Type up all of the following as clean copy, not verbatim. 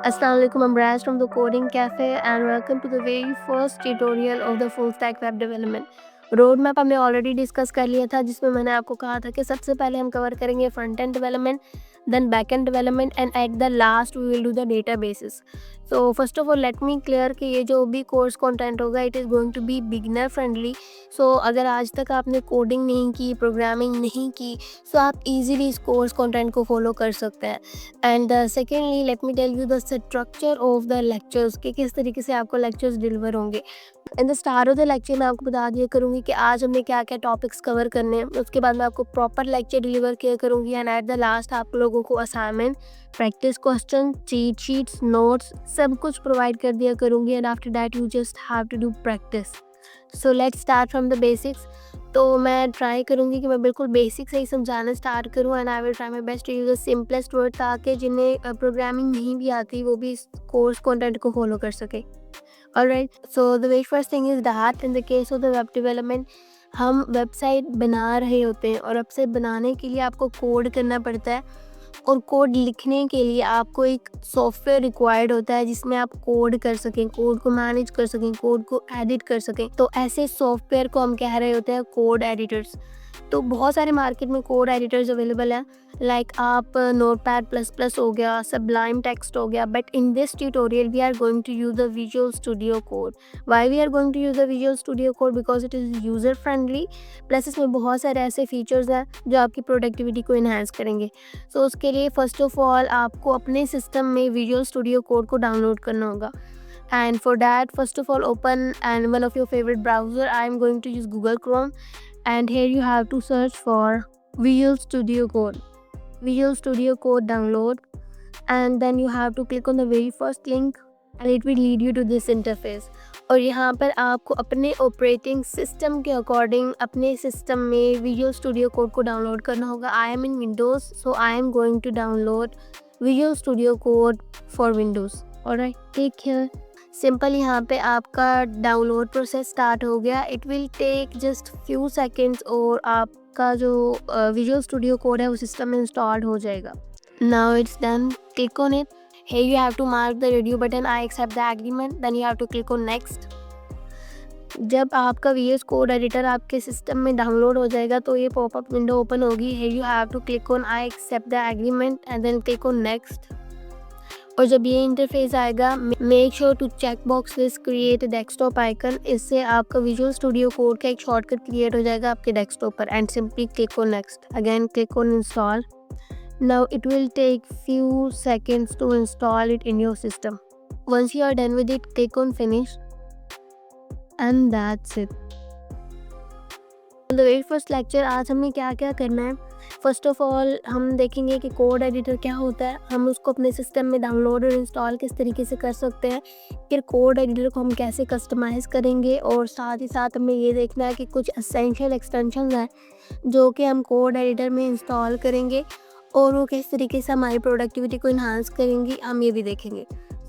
Assalamu alaikum, I'm Raz from the Coding Cafe and welcome to the very first tutorial of the full stack web development. Road map हमने already discuss कर लिया था, जिसमें मैंने आपको कहा था कि सबसे पहले हम कवर करेंगे front end development, then back end development and at the last we will do the databases. So first of all let me clear कि ये जो भी कोर्स कंटेंट होगा it is going to be beginner friendly. So अगर आज तक आपने coding नहीं की, प्रोग्रामिंग नहीं की, सो आप इजीली इस कोर्स कंटेंट को फॉलो कर सकते हैं. And secondly let me tell you the structure of the lectures कि किस तरीके से आपको लेक्चर्स डिलीवर होंगे. In the start of the lecture मैं आपको बता दिया करूँगी कि आज हमने क्या क्या टॉपिक्स कवर करने हैं. उसके बाद मैं आपको प्रॉपर लेक्चर डिलीवर किया करूँगी एंड एट द लास्ट आप लोगों को assignment, practice question, cheat sheets, notes सब कुछ प्रोवाइड कर दिया करूँगी and after that you just have to do practice. So let's start from the basics. तो मैं ट्राई करूँगी कि मैं बिल्कुल बेसिक से ही समझाना स्टार्ट करूँ and I will try my best to use the simplest word ताकि जिन्हें प्रोग्रामिंग नहीं भी आती वो भी इस कोर्स कंटेंट को फॉलो कर सके. Alright, so the very first thing is that in the case of the web development हम वेबसाइट बना रहे होते हैं और वेबसाइट बनाने के लिए आपको कोड करना पड़ता है और कोड लिखने के लिए आपको एक सॉफ्टवेयर रिक्वायर्ड होता है जिसमें आप कोड कर सकें, कोड को मैनेज कर सकें, कोड को एडिट कर सकें. तो ऐसे सॉफ्टवेयर को हम कह रहे होते हैं कोड एडिटर्स. तो बहुत सारे मार्केट में कोड एडिटर्स अवेलेबल हैं, लाइक आप नोटपैड प्लस प्लस हो गया, सबलाइम टेक्स्ट हो गया. But in this tutorial we are going to use the visual studio code. Why we are going to use the visual studio code? Because it is user friendly, plus इसमें बहुत सारे ऐसे features हैं जो आपकी productivity को enhance करेंगे. सो उसके लिए फ़र्स्ट ऑफ ऑल आपको अपने सिस्टम में विजुअल स्टूडियो कोड को डाउनलोड करना होगा. And for that, first of all, open and one of your favorite browser. I am going to use Google Chrome, and here you have to search for Visual Studio Code. Visual Studio Code download, and then you have to click on the very first link, and it will lead you to this interface. और यहाँ पर आपको अपने operating system के according अपने system में visual studio code को download करना होगा. I am in Windows, so I am going to download visual studio code for Windows. Alright, take care. Simple यहाँ पे आपका डाउनलोड प्रोसेस स्टार्ट हो गया. It will take just few seconds और आपका जो विजुअल स्टूडियो कोड है वो सिस्टम में इंस्टॉल हो जाएगा. Now it's done, click on it. Here you have to mark the review button. I accept the agreement. Then you have to click on next. जब आपका VS कोड एडिटर आपके system में download हो जाएगा तो ये पॉपअप विंडो ओपन होगी. Here you have to click on I accept the agreement and then click on next. और जब ये इंटरफेस आएगा make sure to check box this create desktop icon. इससे आपका विजुअल स्टूडियो कोड का एक shortcut create हो जाएगा आपके डेस्कटॉप पर and simply click on next. Again click on install. Now it will take few seconds to install it in your system. Once you are done with it, click on finish and that's it. The very first lecture आज हमें क्या क्या करना है. First of all हम देखेंगे कि code editor क्या होता है, हम उसको अपने सिस्टम में डाउनलोड और इंस्टॉल किस तरीके से कर सकते हैं, फिर कोड एडिटर को हम कैसे कस्टमाइज़ करेंगे और साथ ही साथ हमें ये देखना है कि कुछ एसेंशियल एक्सटेंशंस हैं जो कि हम कोड एडिटर में इंस्टॉल करेंगे और वो किस तरीके से हमारी प्रोडक्टिविटी को इन्हांस करेंगी, हम ये भी देखेंगे.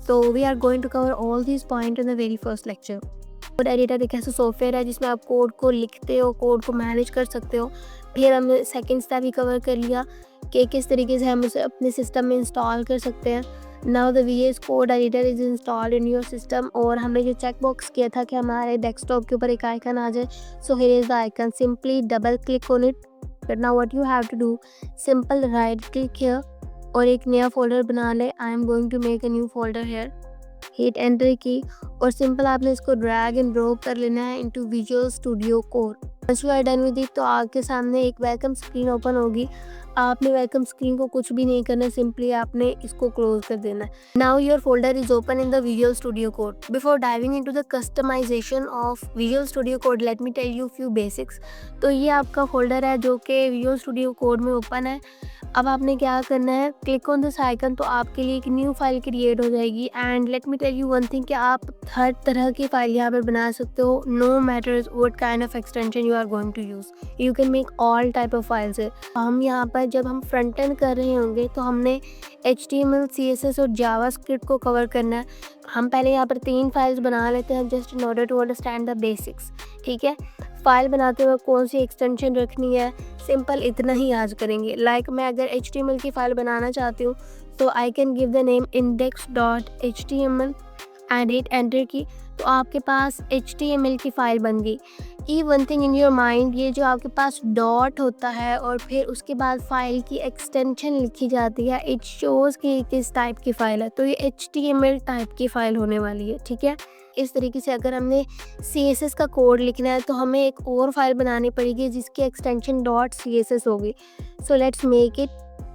So we are going to cover all this point in the very first lecture. Code editor एक ऐसा सॉफ्टवेयर है जिसमें आप कोड को लिखते हो, कोड को मैनेज कर सकते हो. फिर हमने सेकेंड स्टेप भी कवर कर लिया कि किस तरीके से हम उसे अपने सिस्टम में इंस्टॉल कर सकते हैं. Now the VS code editor is installed in your system. और हमने जो चेक बॉक्स किया था कि हमारे डेस्कटॉप के ऊपर एक आइकन आ जाए, so here is the icon. Simply double click on it. Now what you have to do, simple right click here और एक नया फोल्डर बना ले. I am going to make a new folder here. Hit enter की और simple आपने इसको drag and drop कर लेना है into Visual Studio Code. Once you are done with it तो आपके सामने एक वेलकम स्क्रीन ओपन होगी. आपने वेलकम स्क्रीन को कुछ भी नहीं करना, सिंपली आपने इसको क्लोज कर देना है. Now your folder is open in the visual studio code. Before diving into the customization of visual studio code let me tell you few basics. तो ये आपका फोल्डर है जो कि विजुअल स्टूडियो कोड में ओपन है. अब आपने क्या करना है, क्लिक ऑन दिस आइकन तो आपके लिए एक न्यू फाइल क्रिएट हो जाएगी. And let me tell you one thing कि आप हर तरह की फाइल यहाँ पर बना सकते हो. No matters what kind of extension you are going to use, you can make all type of files. हम यहाँ पर जब हम फ्रंट एंड कर रहे होंगे तो हमने HTML, CSS और जावास्क्रिप्ट को कवर करना है. हम पहले यहाँ पर 3 फाइल्स बना लेते हैं just in order to understand the basics. ठीक है, फाइल बनाते वक्त कौन सी एक्सटेंशन रखनी है, सिंपल इतना ही आज करेंगे. लाइक मैं अगर HTML की फ़ाइल बनाना चाहती हूँ तो I can give the name index.html and hit enter की, तो आपके पास HTML की फ़ाइल बन गई। Keep one thing in your mind, ये जो आपके पास डॉट होता है और फिर उसके बाद फाइल की एक्सटेंशन लिखी जाती है, इट शोज़ कि किस टाइप की फ़ाइल है, तो ये HTML टाइप की फ़ाइल होने वाली है, ठीक है। इस तरीके से अगर हमने CSS का कोड लिखना है तो हमें एक और फाइल बनानी पड़ेगी जिसकी एक्सटेंशन .css होगी। So let's make it.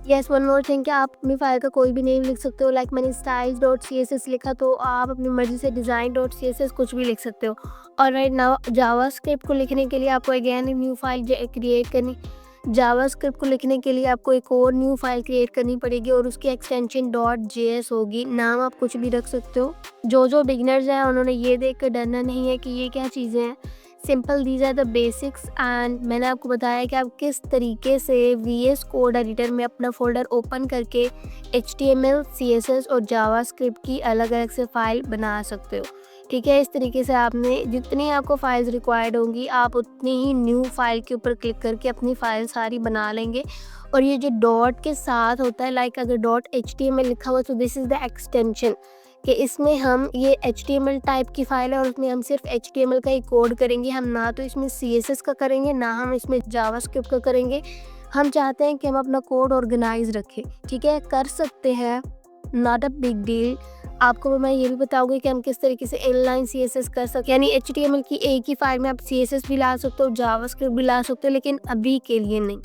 Yes, one more thing, क्या आप अपनी फाइल का कोई भी नेम लिख सकते हो, लाइक मैंने styles.css लिखा तो आप अपनी मर्जी से design.css कुछ भी लिख सकते हो। और राइट नाउ जावास्क्रिप्ट को लिखने के लिए आपको अगेन न्यू फाइल क्रिएट करनी, जावास्क्रिप्ट को लिखने के लिए आपको एक और न्यू फाइल क्रिएट करनी पड़ेगी और उसकी एक्सटेंशन .js होगी। नाम आप कुछ भी रख सकते हो। जो बिगिनर्स हैं उन्होंने ये देख कर डरना नहीं है कि ये क्या चीज़ें हैं। Simple, these are the basics and मैंने आपको बताया कि आप किस तरीके से VS कोड एडिटर में अपना फोल्डर ओपन करके HTML, CSS और जावास्क्रिप्ट की अलग अलग से फाइल बना सकते हो, ठीक है। इस तरीके से आपने जितनी आपको फाइल्स रिक्वायर्ड होंगी आप उतनी ही न्यू फाइल के ऊपर क्लिक करके अपनी फाइल सारी बना लेंगे। और ये जो डॉट के साथ होता है, लाइक अगर .html लिखा हुआ तो दिस इज़ द एक्सटेंशन, कि इसमें हम ये HTML टाइप की फ़ाइल है और उसमें हम सिर्फ HTML का ही कोड करेंगे। हम ना तो इसमें CSS का करेंगे, ना हम इसमें जावास्क्रिप्ट का करेंगे। हम चाहते हैं कि हम अपना कोड ऑर्गेनाइज रखें, ठीक है। कर सकते हैं, नॉट अ बिग डील। आपको मैं ये भी बताऊंगी कि हम किस तरीके से इनलाइन CSS कर सकते हैं, यानी HTML की एक ही फाइल में आप CSS भी ला सकते हो, जावास्क्रिप्ट भी ला सकते हो, लेकिन अभी के लिए नहीं।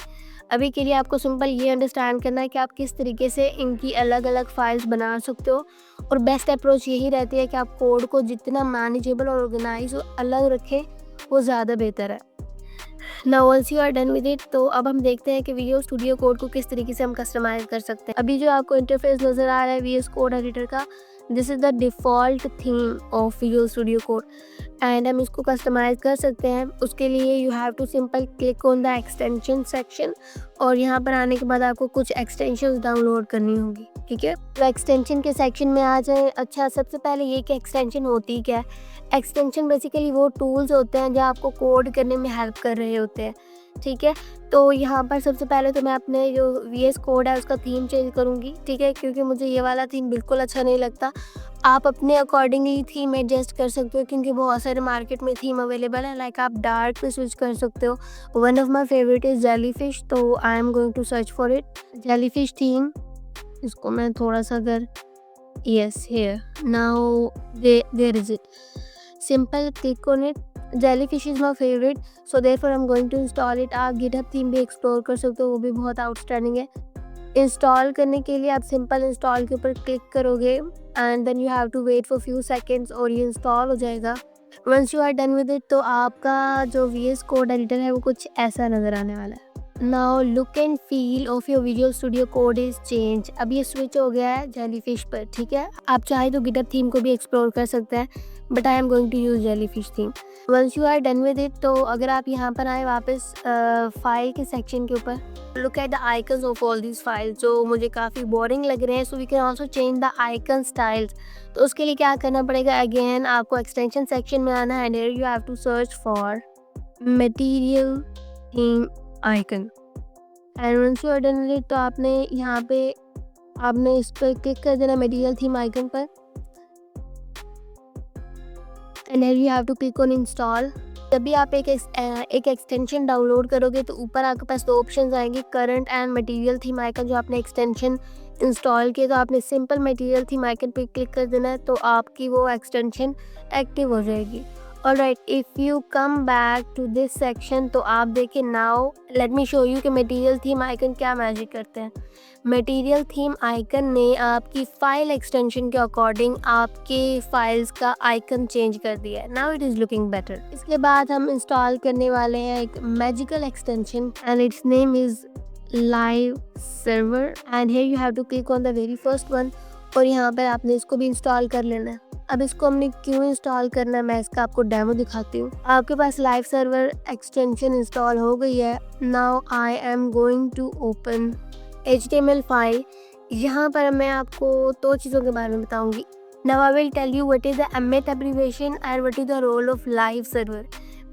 अभी के लिए आपको सिंपल ये अंडरस्टैंड करना है कि आप किस तरीके से इनकी अलग अलग फाइल्स बना सकते हो। और बेस्ट अप्रोच यही रहती है कि आप कोड को जितना मैनेजेबल और ऑर्गेनाइज और अलग रखें वो ज़्यादा बेहतर है। Now once you are done with it, तो अब हम देखते हैं कि विजुअल स्टूडियो कोड को किस तरीके से हम कस्टमाइज कर सकते हैं। अभी जो आपको इंटरफेस नज़र आ रहा है VS कोड एडिटर का, this is the default theme of visual studio code and हम इसको कस्टमाइज़ कर सकते हैं। उसके लिए you have to simple click on the extension section और यहाँ पर आने के बाद आपको कुछ एक्सटेंशंस डाउनलोड करनी होगी, ठीक है। तो एक्सटेंशन के सेक्शन में आ जाए। अच्छा, सबसे पहले ये कि एक्सटेंशन होती क्या है। एक्सटेंशन बेसिकली वो टूल्स होते हैं जो आपको कोड करने में हेल्प कर रहे होते हैं, ठीक है। तो यहाँ पर सबसे पहले तो मैं अपने जो VS कोड है उसका थीम चेंज करूँगी, ठीक है, क्योंकि मुझे ये वाला थीम बिल्कुल अच्छा नहीं लगता। आप अपने अकॉर्डिंगली थीम एडजस्ट कर सकते हो क्योंकि बहुत सारे मार्केट में थीम अवेलेबल है। लाइक आप डार्क पे स्विच कर सकते हो। One of my favourite is jellyfish, तो I am going to search for it, jellyfish theme. इसको मैं थोड़ा सा अगर yes here now there is it, simple click on it. Jellyfish is my favourite, so therefore I am going to install it. आप GitHub theme भी explore कर सकते हो, वो भी बहुत आउटस्टैंडिंग है। इंस्टॉल करने के लिए आप सिंपल इंस्टॉल के ऊपर क्लिक करोगे and then you have to wait for few seconds और ये इंस्टॉल हो जाएगा। Once you are done with it, तो आपका जो VS कोड एडिटर है वो कुछ ऐसा नज़र आने वाला है। Now look and feel of your visual studio code is change. अब ये स्विच हो गया है जेलीफिश पर, ठीक है। आप चाहे तो गिटहब थीम को भी एक्सप्लोर कर सकते हैं, but I am going to use jellyfish theme. Once you are done with it, तो अगर आप यहाँ पर आए वापस फाइल के सेक्शन के ऊपर, look at the icons of all this files जो मुझे काफ़ी बोरिंग लग रहे हैं, so we can also change the icon styles. तो उसके लिए क्या करना पड़ेगा, अगेन आपको एक्सटेंशन सेक्शन में आना है and you have to search for material theme icon and once you are done with it, तो आपने यहाँ पे आपने इस पर क्लिक कर देना मटेरियल थीम आइकन पर and you have to click on install. जब भी आप एक एक्सटेंशन डाउनलोड करोगे तो ऊपर आपके पास दो ऑप्शंस आएंगे, current and material theme icon. जो आपने एक्सटेंशन इंस्टॉल किया तो आपने सिंपल मटेरियल थीम आइकन पे क्लिक कर देना है, तो आपकी वो एक्सटेंशन एक्टिव हो जाएगी। Alright, if you come back to this section, तो आप देखिए now let me show you कि मटेरियल थीम आइकन क्या मैजिक करते हैं। मटेरियल थीम आइकन ने आपकी फ़ाइल एक्सटेंशन के अकॉर्डिंग आपके फाइल्स का आइकन चेंज कर दिया है। Now it is looking better. इसके बाद हम इंस्टॉल करने वाले हैं एक magical extension and it's name is live server and here you have to click on the very first one और यहाँ पर आपने इसको भी इंस्टॉल कर लेना है। अब इसको हमने क्यों इंस्टॉल करना है, मैं इसका आपको डेमो दिखाती हूँ। आपके पास लाइव सर्वर एक्सटेंशन इंस्टॉल हो गई है। Now I am going to open HTML file. यहाँ पर मैं आपको दो चीज़ों के बारे में बताऊँगी। Now I will tell you what is the emmet abbreviation and what is the role of live server.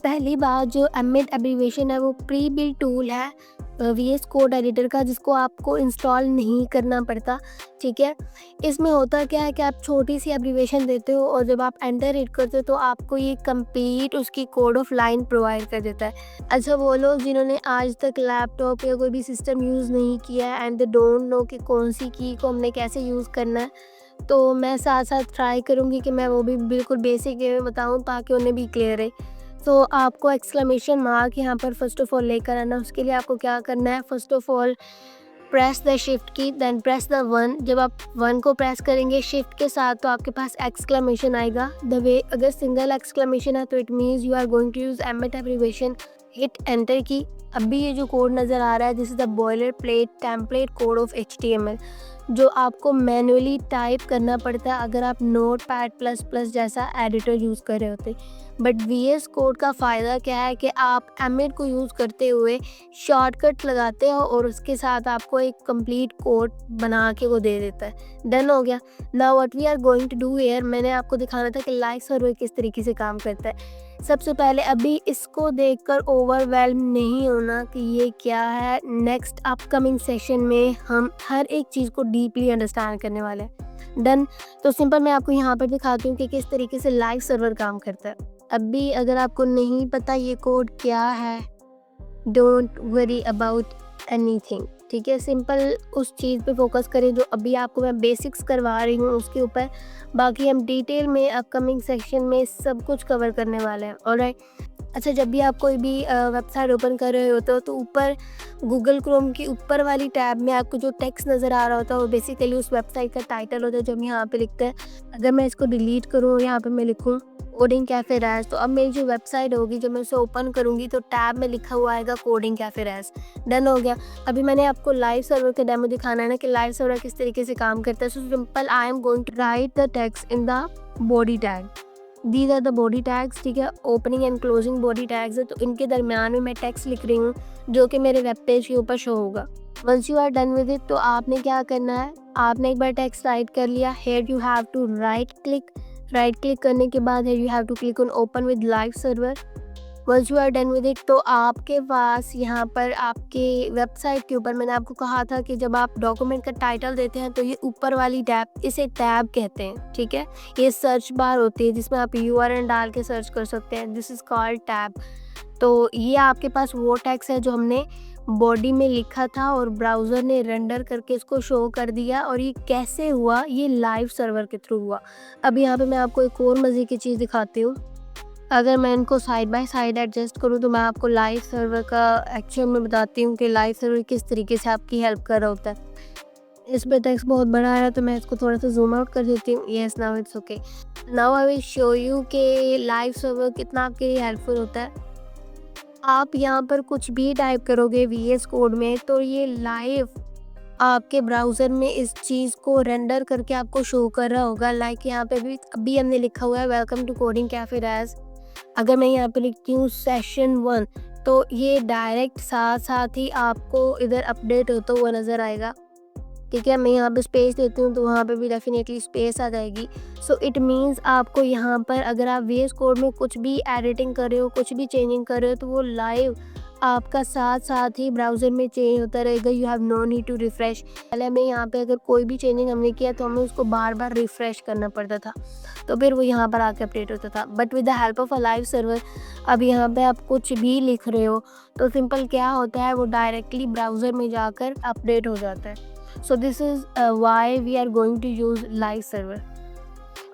पहली बात, जो एम्बेड एब्रीविएशन है वो प्री बिल्ट टूल है वीएस कोड एडिटर का, जिसको आपको इंस्टॉल नहीं करना पड़ता, ठीक है। इसमें होता क्या है कि आप छोटी सी एब्रीविएशन देते हो और जब आप एंटर हिट करते हो तो आपको ये कंप्लीट उसकी कोड ऑफ लाइन प्रोवाइड कर देता है। अच्छा, वो लोग जिन्होंने आज तक लैपटॉप या कोई भी सिस्टम यूज़ नहीं किया है एंड दे डोंट नो कि कौन सी की को हमने कैसे यूज़ करना है, तो मैं साथ साथ ट्राई करूँगी कि मैं वो भी बिल्कुल बेसिक वे में बताऊँ ताकि उन्हें भी क्लियर रहे। तो आपको एक्सक्लेमेशन मार्क यहाँ पर फ़र्स्ट ऑफ ऑल लेकर आना। उसके लिए आपको क्या करना है, first of all press the shift की, देन प्रेस द 1। जब आप 1 को प्रेस करेंगे शिफ्ट के साथ तो आपके पास एक्सक्लेमेशन आएगा। द वे अगर सिंगल एक्सक्लेमेशन है तो it means you are going to use embed abbreviation. Hit enter key. अभी ये जो कोड नज़र आ रहा है, this is the boilerplate template code of HTML, जो आपको मैनुअली टाइप करना पड़ता है अगर आप नोटपैड++ जैसा एडिटर यूज़ कर रहे होते। बट VS कोड का फ़ायदा क्या है कि आप एम्बेड को यूज़ करते हुए शॉर्टकट लगाते हो और उसके साथ आपको एक कंप्लीट कोड बना के वो दे देता है। डन हो गया। Now what we are going to do here, मैंने आपको दिखाना था कि लाइव सर्वर किस तरीके से काम करता है। सबसे पहले अभी इसको देखकर ओवरवेल्म नहीं होना कि ये क्या है। नेक्स्ट अपकमिंग सेशन में हम हर एक चीज़ को डीपली अंडरस्टैंड करने वाले हैं। डन। तो सिंपल मैं आपको यहाँ पर दिखाती हूँ कि किस तरीके से लाइव सर्वर काम करता है। अभी अगर आपको नहीं पता ये कोड क्या है, डोंट वरी अबाउट एनीथिंग, ठीक है। सिंपल उस चीज़ पे फोकस करें जो अभी आपको मैं बेसिक्स करवा रही हूँ उसके ऊपर। बाकी हम डिटेल में अपकमिंग सेक्शन में सब कुछ कवर करने वाले हैं। ऑलराइट। अच्छा, जब भी आप कोई भी वेबसाइट ओपन कर रहे होते हो तो ऊपर गूगल क्रोम की ऊपर वाली टैब में आपको जो टेक्स्ट नज़र आ रहा होता है वो बेसिकली उस वेबसाइट का टाइटल होता है जो हम यहाँ पे लिखते हैं। अगर मैं इसको डिलीट करूँ, यहाँ पे मैं लिखूँ कोडिंग कैफ़े रैश, तो अब मेरी जो वेबसाइट होगी जब मैं उसे ओपन करूँगी तो टैब में लिखा हुआ आएगा कोडिंग कैफ़े रैश। डन हो गया। अभी मैंने आपको लाइव सर्वर का डेमो दिखाना है ना कि लाइव सर्वर किस तरीके से काम करता है। So simple, I am going to write the text in the body tag. These are the body tags, ठीक है। Opening and closing body tags है, तो इनके दरमियान में मैं टेक्स्ट लिख रही हूँ जो कि मेरे वेब पेज के ऊपर शो होगा। Once you are done with it, तो आपने क्या करना है, आपने एक बार टेक्स्ट राइट कर लिया। Here you have to right click करने के बाद here you have to click on open with live server. Once you are done with it, तो आपके पास यहाँ पर आपके वेबसाइट के ऊपर मैंने आपको कहा था कि जब आप डॉक्यूमेंट का टाइटल देते हैं तो ये ऊपर वाली टैब, इसे टैब कहते हैं, ठीक है। ये सर्च बार होती है जिसमें आप URL डाल के सर्च कर सकते हैं। This is called tab. तो ये आपके पास वो टेक्स्ट है जो हमने बॉडी में लिखा था और ब्राउज़र ने रेंडर करके इसको शो कर दिया। और ये कैसे हुआ, ये लाइव सर्वर के थ्रू हुआ। अब यहाँ पे मैं आपको एक और मज़े की चीज़ दिखाती हूँ। अगर मैं इनको साइड बाय साइड एडजस्ट करूँ तो मैं आपको लाइव सर्वर का एक्चुअल में बताती हूँ कि लाइव सर्वर किस तरीके से आपकी हेल्प कर रहा होता है। इस पे टेक्स्ट बहुत बड़ा है तो मैं इसको थोड़ा सा जूम आउट कर देती हूँ। Yes, now it's okay. Now I will show you कि लाइव सर्वर कितना आपके लिए हेल्पफुल होता है। आप यहाँ पर कुछ भी टाइप करोगे VS कोड में तो ये लाइव आपके ब्राउज़र में इस चीज़ को रेंडर करके आपको शो कर रहा होगा। लाइक यहाँ पे भी अभी हमने लिखा हुआ है welcome to coding cafe rash. अगर मैं यहाँ पे लिखती हूँ सेशन 1 तो ये डायरेक्ट साथ साथ ही आपको इधर अपडेट होता हुआ नज़र आएगा, ठीक है। मैं यहाँ पे स्पेस देती हूँ तो वहाँ पे भी डेफिनेटली स्पेस आ जाएगी। सो इट मीन्स आपको यहाँ पर अगर आप VS कोड में कुछ भी एडिटिंग कर रहे हो, कुछ भी चेंजिंग कर रहे हो तो वो लाइव आपका साथ साथ ही ब्राउज़र में चेंज होता रहेगा। You have no need to refresh. पहले हमें यहाँ पे अगर कोई भी चेंजिंग हमने किया तो हमें उसको बार बार रिफ़्रेश करना पड़ता था, तो फिर वो यहाँ पर आके अपडेट होता था। But with the help of a live server, अब यहाँ पे आप कुछ भी लिख रहे हो तो सिंपल क्या होता है, वो डायरेक्टली ब्राउज़र में जाकर अपडेट हो जाता है। So this is why we are going to use live server.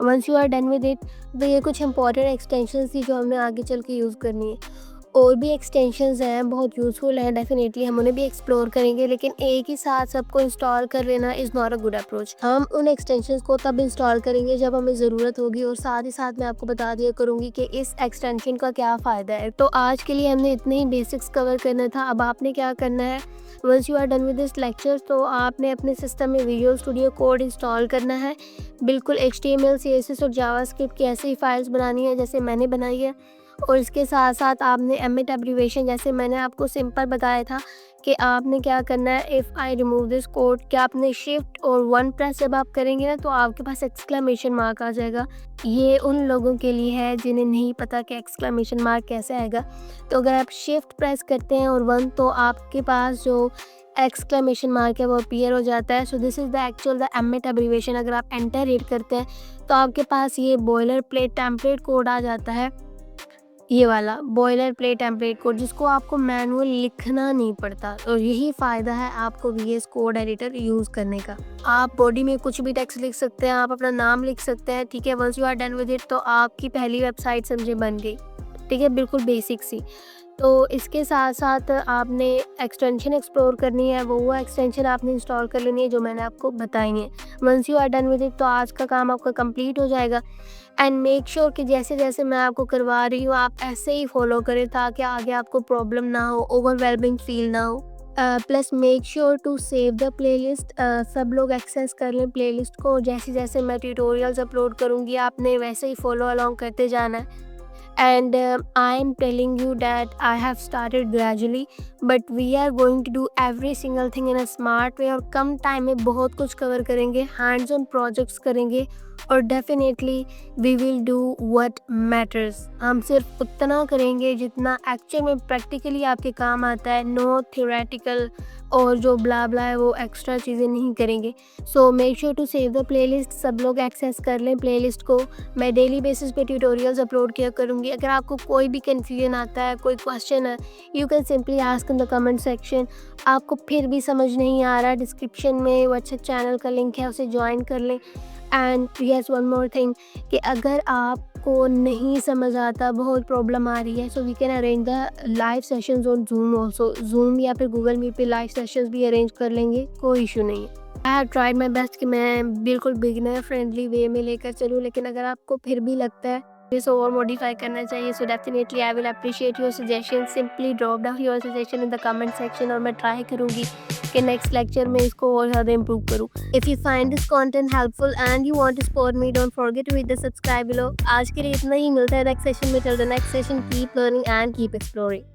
Once you are done with it, तो ये कुछ इंपॉर्टेंट एक्सटेंशंस थी जो हमने आगे चल के यूज़ करनी है। और भी एक्सटेंशंस हैं, बहुत यूज़फुल हैं, डेफिनेटली हम उन्हें भी एक्सप्लोर करेंगे, लेकिन एक ही साथ सबको इंस्टॉल कर लेना is not a good approach. हम उन एक्सटेंशंस को तब इंस्टॉल करेंगे जब हमें ज़रूरत होगी, और साथ ही साथ मैं आपको बता दिया करूँगी कि इस एक्सटेंशन का क्या फ़ायदा है। तो आज के लिए हमने इतने ही बेसिक्स कवर करना था। अब आपने क्या करना है, once you are done with this lecture, तो आपने अपने सिस्टम में विजुअल स्टूडियो कोड इंस्टॉल करना है। बिल्कुल HTML, CSS और जावास्क्रिप्ट की ऐसी फाइल्स बनानी है जैसे मैंने बनाई है, और इसके साथ साथ आपने एम्बेड एब्रीविएशन, जैसे मैंने आपको सिंपल बताया था कि आपने क्या करना है, if I remove this code, कि आपने शिफ्ट और 1 प्रेस जब आप करेंगे ना तो आपके पास एक्सक्लेमेशन मार्क आ जाएगा। ये उन लोगों के लिए है जिन्हें नहीं पता कि एक्सक्लेमेशन मार्क कैसे आएगा। तो अगर आप शिफ्ट प्रेस करते हैं और 1 तो आपके पास जो एक्सक्लेमेशन मार्क है वो अपीयर हो जाता है। So this is the actual the MAT abbreviation. अगर आप एंटर हिट करते हैं तो आपके पास ये बॉयलर प्लेट टेम्पलेट कोड आ जाता है, ये वाला बॉयलर प्लेट टेम्पलेट कोड, जिसको आपको मैनुअल लिखना नहीं पड़ता। और यही फ़ायदा है आपको वीएस कोड एडिटर यूज़ करने का। आप बॉडी में कुछ भी टेक्स्ट लिख सकते हैं, आप अपना नाम लिख सकते हैं, ठीक है। Once you are done with it तो आपकी पहली वेबसाइट समझे बन गई, ठीक है, बिल्कुल बेसिक सी। तो इसके साथ साथ आपने एक्सटेंशन एक्सप्लोर करनी है, वो एक्सटेंशन आपने इंस्टॉल कर लेनी है जो मैंने आपको बताई है। Once you are done with it तो आज का काम आपका कंप्लीट हो जाएगा। एंड मेक श्योर कि जैसे जैसे मैं आपको करवा रही हूँ आप ऐसे ही फॉलो करें ताकि आगे आपको प्रॉब्लम ना हो, ओवरवेलमिंग फील ना हो। Plus make sure to save the playlist. सब लोग एक्सेस कर लें प्लेलिस्ट को। जैसे जैसे मैं ट्यूटोरियल्स अपलोड करूँगी आपने वैसे ही फॉलो अलोंग करते जाना है। And I am telling you that I have started gradually, but we are going to do every single thing in a smart way। और कम टाइम में बहुत कुछ कवर करेंगे, हैंड्स ऑन प्रोजेक्ट्स करेंगे और definitely we will do what matters. हम सिर्फ उतना करेंगे जितना एक्चुअल में प्रैक्टिकली आपके काम आता है। नो थ्योरेटिकल और जो ब्ला ब्ला है वो एक्स्ट्रा चीज़ें नहीं करेंगे। So make sure to save the playlist. सब लोग एक्सेस कर लें प्लेलिस्ट को। मैं डेली बेसिस पे ट्यूटोरियल्स अपलोड किया करूँगी। अगर आपको कोई भी कन्फ्यूजन आता है, कोई क्वेश्चन है, you can simply ask in the comment section. आपको फिर भी समझ नहीं आ रहा, डिस्क्रिप्शन में व्हाट्सएप चैनल का लिंक है, उसे ज्वाइन कर लें। And yes one more thing कि अगर आपको नहीं समझ आता, बहुत प्रॉब्लम आ रही है, so we can arrange the live sessions on Zoom also. Zoom या फिर गूगल मीट पे लाइव सेशंस भी अरेंज कर लेंगे, कोई इशू नहीं है। I have tried my best कि मैं बिल्कुल बिगिनर फ्रेंडली वे में लेकर चलूँ, लेकिन अगर आपको फिर भी लगता है इसे और मॉडिफाई करना चाहिए so definitely I will appreciate your suggestion. Simply drop down your suggestion in the comment section और मैं ट्राई करूँगी कि नेक्स्ट लेक्चर में इसको और ज़्यादा इम्प्रूव करूँ। If you find this content helpful and you want to support me, don't forget to hit the subscribe below. आज के लिए इतना ही, मिलता है नेक्स्ट सेशन में। Till the next session keep learning and keep exploring.